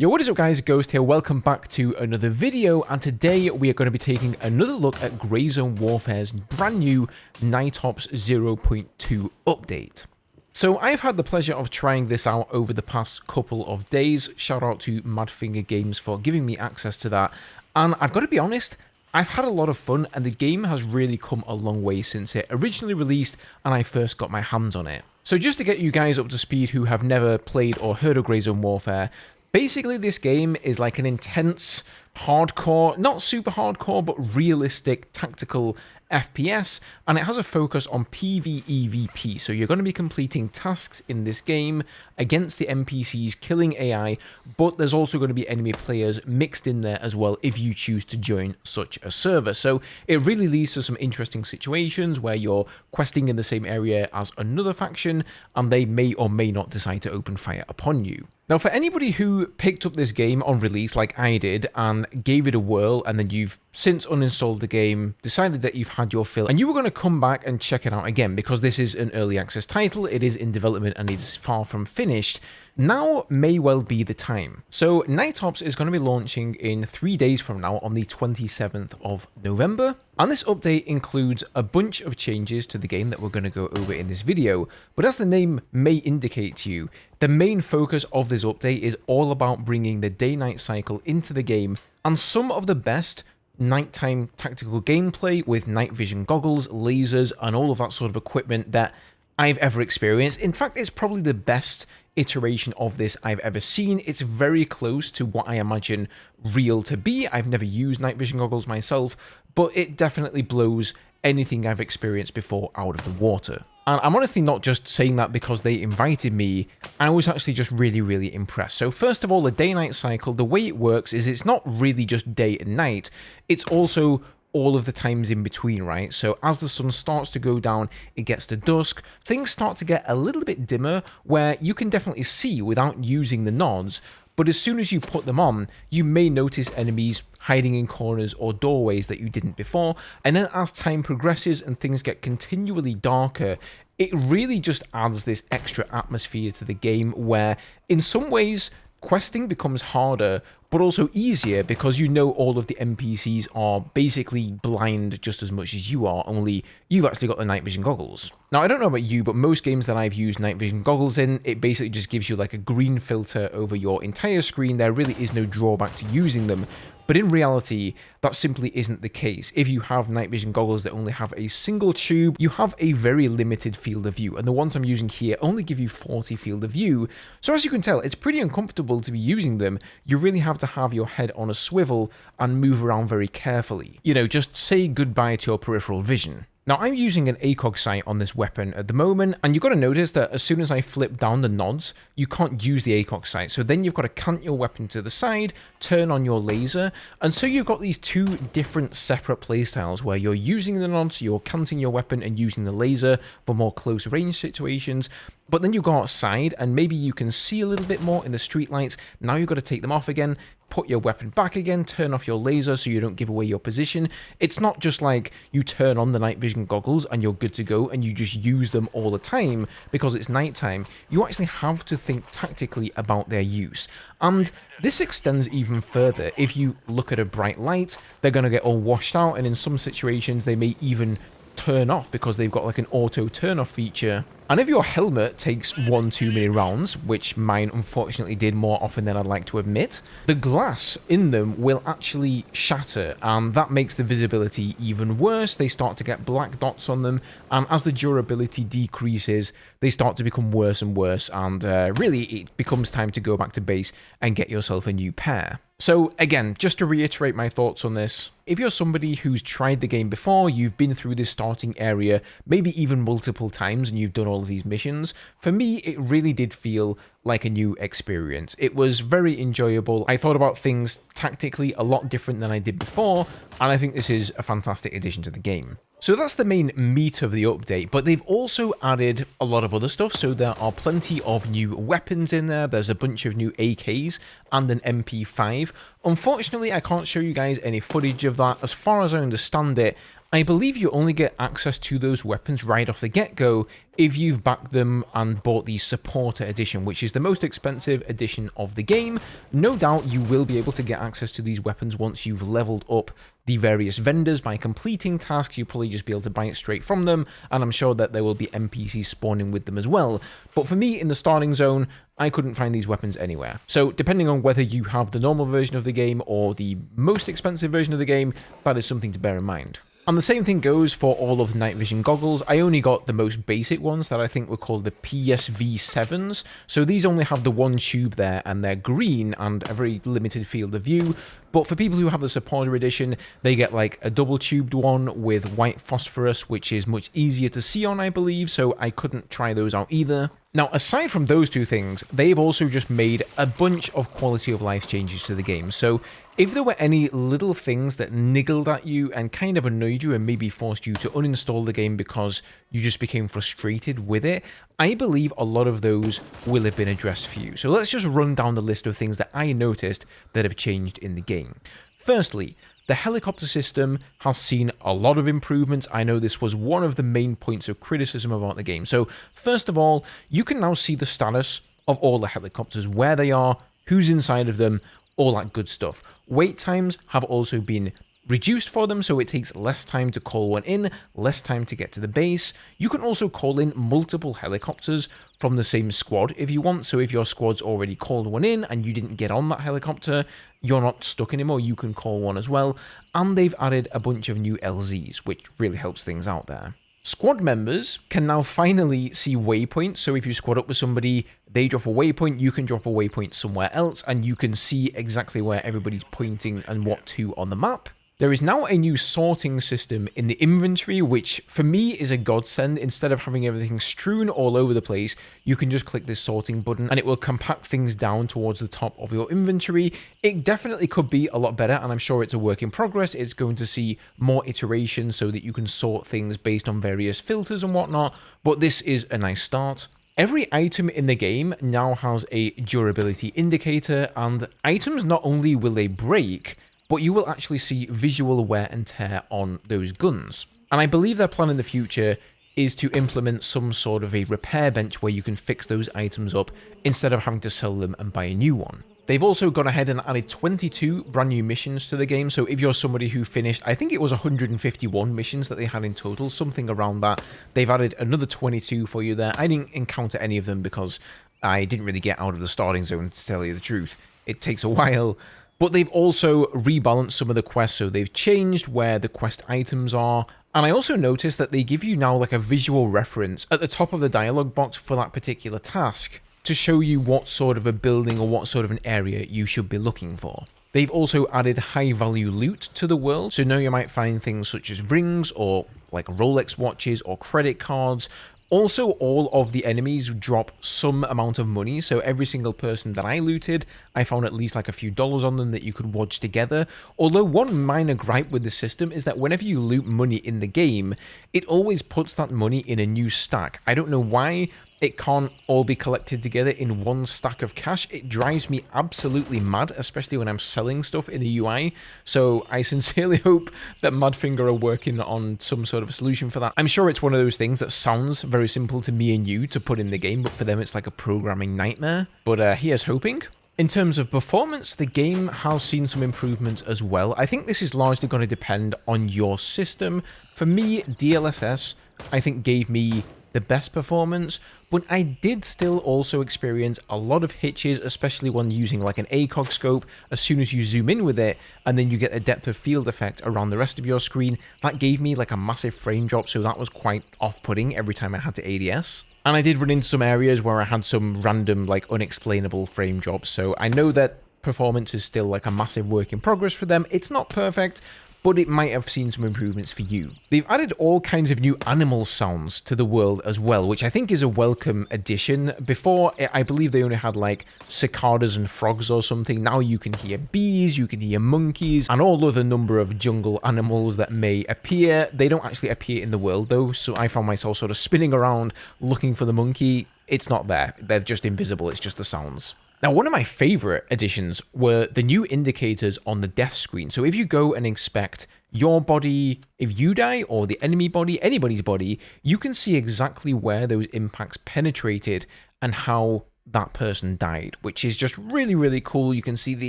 Yo, what is up guys, Ghost here, welcome back to another video, and today we are going to be taking another look at Grey Zone Warfare's brand new Night Ops 0.2 update. So I've had the pleasure of trying this out over the past couple of days. Shout out to MADFINGER Games for giving me access to that, and I've got to be honest, I've had a lot of fun and the game has really come a long way since it originally released and I first got my hands on it. So just to get you guys up to speed who have never played or heard of Grey Zone Warfare, basically, this game is like an intense, hardcore, not super hardcore, but realistic tactical FPS, and it has a focus on PvEVP, so you're going to be completing tasks in this game against the NPCs, killing AI, but there's also going to be enemy players mixed in there as well if you choose to join such a server. So it really leads to some interesting situations where you're questing in the same area as another faction, and they may or may not decide to open fire upon you. Now, for anybody who picked up this game on release like I did and gave it a whirl, and then you've since uninstalled the game, decided that you've had your fill, and you were going to come back and check it out again because this is an early access title, it is in development and it's far from finished, now may well be the time. So Night Ops is going to be launching in 3 days from now on the 27th of November. And this update includes a bunch of changes to the game that we're going to go over in this video. But as the name may indicate to you, the main focus of this update is all about bringing the day-night cycle into the game and some of the best nighttime tactical gameplay with night vision goggles, lasers, and all of that sort of equipment that I've ever experienced. In fact, it's probably the best iteration of this I've ever seen. It's very close to what I imagine real to be. I've never used night vision goggles myself, but it definitely blows anything I've experienced before out of the water. And I'm honestly not just saying that because they invited me, I was actually just really impressed. So first of all, the day-night cycle, the way it works is it's not really just day and night, it's also all of the times in between, right? So as the sun starts to go down, it gets to dusk, things start to get a little bit dimmer where you can definitely see without using the nods, but as soon as you put them on, you may notice enemies hiding in corners or doorways that you didn't before, and then as time progresses and things get continually darker, it really just adds this extra atmosphere to the game where, in some ways, questing becomes harder, but also easier because you know all of the NPCs are basically blind just as much as you are, only you've actually got the night vision goggles. Now, I don't know about you, but most games that I've used night vision goggles in, it basically just gives you like a green filter over your entire screen. There really is no drawback to using them. But in reality, that simply isn't the case. If you have night vision goggles that only have a single tube, you have a very limited field of view. And the ones I'm using here only give you 40 field of view. So as you can tell, it's pretty uncomfortable to be using them. You really have to have your head on a swivel and move around very carefully. You know, just say goodbye to your peripheral vision. Now, I'm using an ACOG sight on this weapon at the moment, and you've got to notice that as soon as I flip down the nods, you can't use the ACOG sight. So then you've got to cant your weapon to the side, turn on your laser, and so you've got these two different separate playstyles where you're using the nods, you're canting your weapon and using the laser for more close range situations. But then you go outside and maybe you can see a little bit more in the street lights. Now you've got to take them off again, put your weapon back again, turn off your laser so you don't give away your position. It's not just like you turn on the night vision goggles and you're good to go and you just use them all the time because it's nighttime. You actually have to think tactically about their use. And this extends even further. If you look at a bright light, they're going to get all washed out, and in some situations they may even turn off because they've got like an auto turn off feature. And if your helmet takes one too many rounds, which mine unfortunately did more often than I'd like to admit, the glass in them will actually shatter, and that makes the visibility even worse. They start to get black dots on them, and as the durability decreases, they start to become worse and worse, and really it becomes time to go back to base and get yourself a new pair. So again, just to reiterate my thoughts on this, if you're somebody who's tried the game before, you've been through this starting area, maybe even multiple times, and you've done all of these missions, for me, it really did feel like a new experience. It was very enjoyable. I thought about things tactically a lot different than I did before, and I think this is a fantastic addition to the game. So that's the main meat of the update, but they've also added a lot of other stuff. So there are plenty of new weapons in there. There's a bunch of new AKs and an MP5. Unfortunately, I can't show you guys any footage of that. As far as I understand it, I believe you only get access to those weapons right off the get-go if you've backed them and bought the Supporter Edition, which is the most expensive edition of the game. No doubt you will be able to get access to these weapons once you've leveled up the various vendors by completing tasks. You'll probably just be able to buy it straight from them, and I'm sure that there will be NPCs spawning with them as well. But for me, in the starting zone, I couldn't find these weapons anywhere. So depending on whether you have the normal version of the game or the most expensive version of the game, that is something to bear in mind. And the same thing goes for all of the night vision goggles. I only got the most basic ones that I think were called the PSV7s. So these only have the one tube there, and they're green and a very limited field of view. But for people who have the Supporter Edition, they get like a double tubed one with white phosphorus, which is much easier to see on, I believe, so I couldn't try those out either. Now, aside from those two things, they've also just made a bunch of quality of life changes to the game. So if there were any little things that niggled at you and kind of annoyed you and maybe forced you to uninstall the game because you just became frustrated with it, I believe a lot of those will have been addressed for you. So let's just run down the list of things that I noticed that have changed in the game. Firstly, the helicopter system has seen a lot of improvements. I know this was one of the main points of criticism about the game. So first of all, you can now see the status of all the helicopters, where they are, who's inside of them, all that good stuff. Wait times have also been reduced for them, so it takes less time to call one in, less time to get to the base. You can also call in multiple helicopters from the same squad if you want, so if your squad's already called one in and you didn't get on that helicopter, you're not stuck anymore, you can call one as well. And they've added a bunch of new LZs, which really helps things out there. Squad members can now finally see waypoints, so if you squad up with somebody, they drop a waypoint, you can drop a waypoint somewhere else, and you can see exactly where everybody's pointing and what to on the map. There is now a new sorting system in the inventory, which for me is a godsend. Instead of having everything strewn all over the place, you can just click this sorting button and it will compact things down towards the top of your inventory. It definitely could be a lot better, and I'm sure it's a work in progress. It's going to see more iterations so that you can sort things based on various filters and whatnot, but this is a nice start. Every item in the game now has a durability indicator, and items not only will they break, but you will actually see visual wear and tear on those guns. And I believe their plan in the future is to implement some sort of a repair bench where you can fix those items up instead of having to sell them and buy a new one. They've also gone ahead and added 22 brand new missions to the game, so if you're somebody who finished, I think it was 151 missions that they had in total, something around that, they've added another 22 for you there. I didn't encounter any of them because I didn't really get out of the starting zone, to tell you the truth. It takes a while. But they've also rebalanced some of the quests, so they've changed where the quest items are. And I also noticed that they give you now like a visual reference at the top of the dialogue box for that particular task to show you what sort of a building or what sort of an area you should be looking for. They've also added high value loot to the world, so now you might find things such as rings or like Rolex watches or credit cards. Also, all of the enemies drop some amount of money, so every single person that I looted, I found at least like a few dollars on them that you could watch together. Although one minor gripe with the system is that whenever you loot money in the game, it always puts that money in a new stack. I don't know why it can't all be collected together in one stack of cash. It drives me absolutely mad, especially when I'm selling stuff in the UI. So I sincerely hope that MADFINGER are working on some sort of a solution for that. I'm sure it's one of those things that sounds very simple to me and you to put in the game, but for them it's like a programming nightmare. But here's hoping. In terms of performance, the game has seen some improvements as well. I think this is largely going to depend on your system. For me, DLSS, I think, gave me the best performance, but I did still also experience a lot of hitches, especially when using like an ACOG scope. As soon as you zoom in with it, and then you get a depth of field effect around the rest of your screen, that gave me like a massive frame drop, so that was quite off-putting every time I had to ADS. And I did run into some areas where I had some random, like, unexplainable frame drops, so I know that performance is still like a massive work in progress for them. It's not perfect, but it might have seen some improvements for you. They've added all kinds of new animal sounds to the world as well, which I think is a welcome addition. Before, I believe they only had like cicadas and frogs or something. Now you can hear bees, you can hear monkeys, and all other number of jungle animals that may appear. They don't actually appear in the world though, so I found myself sort of spinning around looking for the monkey. It's not there. They're just invisible. It's just the sounds. Now, one of my favorite additions were the new indicators on the death screen. So if you go and inspect your body, if you die, or the enemy body, anybody's body, you can see exactly where those impacts penetrated and how that person died, which is just really, really cool. You can see the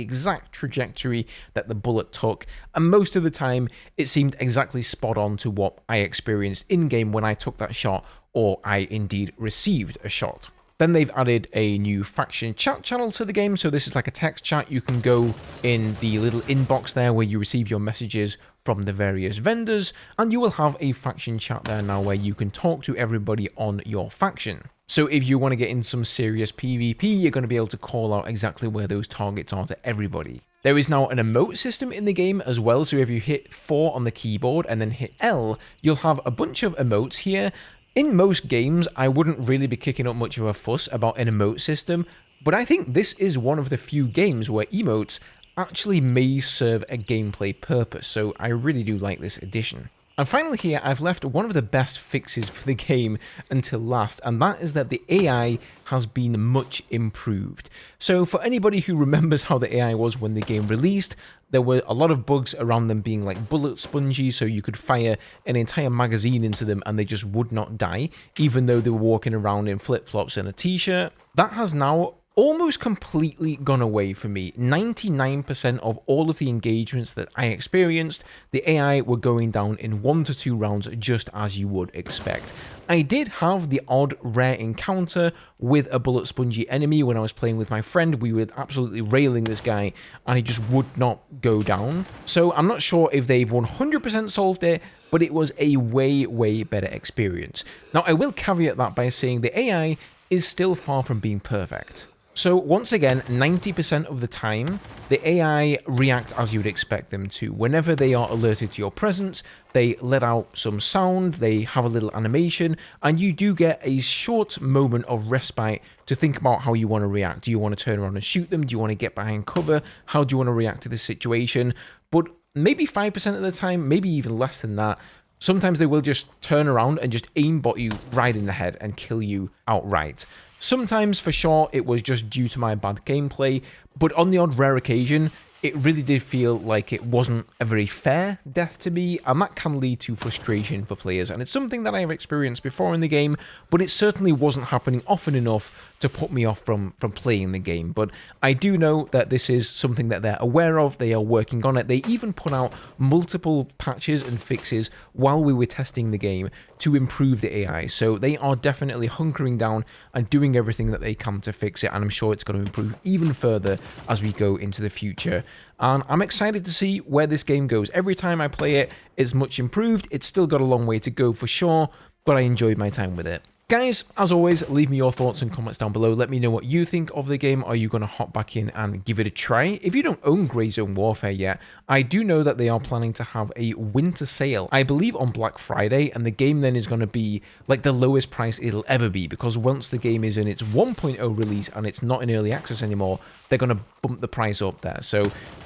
exact trajectory that the bullet took, and most of the time it seemed exactly spot on to what I experienced in-game when I took that shot, or I indeed received a shot. Then they've added a new faction chat channel to the game, so this is like a text chat. You can go in the little inbox there where you receive your messages from the various vendors, and you will have a faction chat there now where you can talk to everybody on your faction. So if you want to get in some serious PvP, you're going to be able to call out exactly where those targets are to everybody. There is now an emote system in the game as well, so if you hit 4 on the keyboard and then hit L, you'll have a bunch of emotes here. In most games, I wouldn't really be kicking up much of a fuss about an emote system, but I think this is one of the few games where emotes actually may serve a gameplay purpose, so I really do like this addition. And finally here, I've left one of the best fixes for the game until last, and that is that the AI has been much improved. So for anybody who remembers how the AI was when the game released, there were a lot of bugs around them being like bullet spongy, so you could fire an entire magazine into them and they just would not die, even though they were walking around in flip-flops and a t-shirt. That has now almost completely gone away for me. 99% of all of the engagements that I experienced, the AI were going down in 1 to 2 rounds, just as you would expect. I did have the odd rare encounter with a bullet spongy enemy when I was playing with my friend. We were absolutely railing this guy and he just would not go down. So I'm not sure if they've 100% solved it, but it was a way, way better experience. Now, I will caveat that by saying the AI is still far from being perfect. So once again, 90% of the time, the AI react as you would expect them to. Whenever they are alerted to your presence, they let out some sound, they have a little animation, and you do get a short moment of respite to think about how you want to react. Do you want to turn around and shoot them? Do you want to get behind cover? How do you want to react to this situation? But maybe 5% of the time, maybe even less than that, sometimes they will just turn around and just aimbot you right in the head and kill you outright. Sometimes, for sure, it was just due to my bad gameplay, but on the odd rare occasion, it really did feel like it wasn't a very fair death to me, and that can lead to frustration for players, and it's something that I have experienced before in the game, but it certainly wasn't happening often enough to put me off from playing the game. But I do know that this is something that they're aware of, they are working on it. They even put out multiple patches and fixes while we were testing the game to improve the AI, so they are definitely hunkering down and doing everything that they can to fix it, and I'm sure it's going to improve even further as we go into the future. And I'm excited to see where this game goes. Every time I play it, it's much improved. It's still got a long way to go for sure, but I enjoyed my time with it. Guys, as always, leave me your thoughts and comments down below. Let me know what you think of the game. Are you going to hop back in and give it a try? If you don't own Greyzone Warfare yet, I do know that they are planning to have a winter sale, I believe on Black Friday, and the game then is going to be like the lowest price it'll ever be, because once the game is in its 1.0 release and it's not in early access anymore, they're going to bump the price up there. So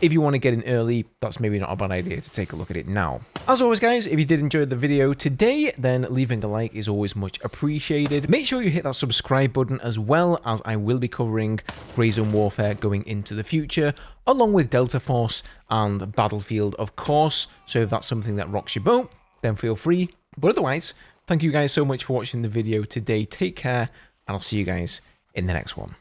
if you want to get in early, that's maybe not a bad idea to take a look at it now. As always, guys, if you did enjoy the video today, then leaving a like is always much appreciated. Make sure you hit that subscribe button as well, as I will be covering Greyzone Warfare going into the future, along with Delta Force and Battlefield, of course. So if that's something that rocks your boat, then feel free. But otherwise, thank you guys so much for watching the video today. Take care, and I'll see you guys in the next one.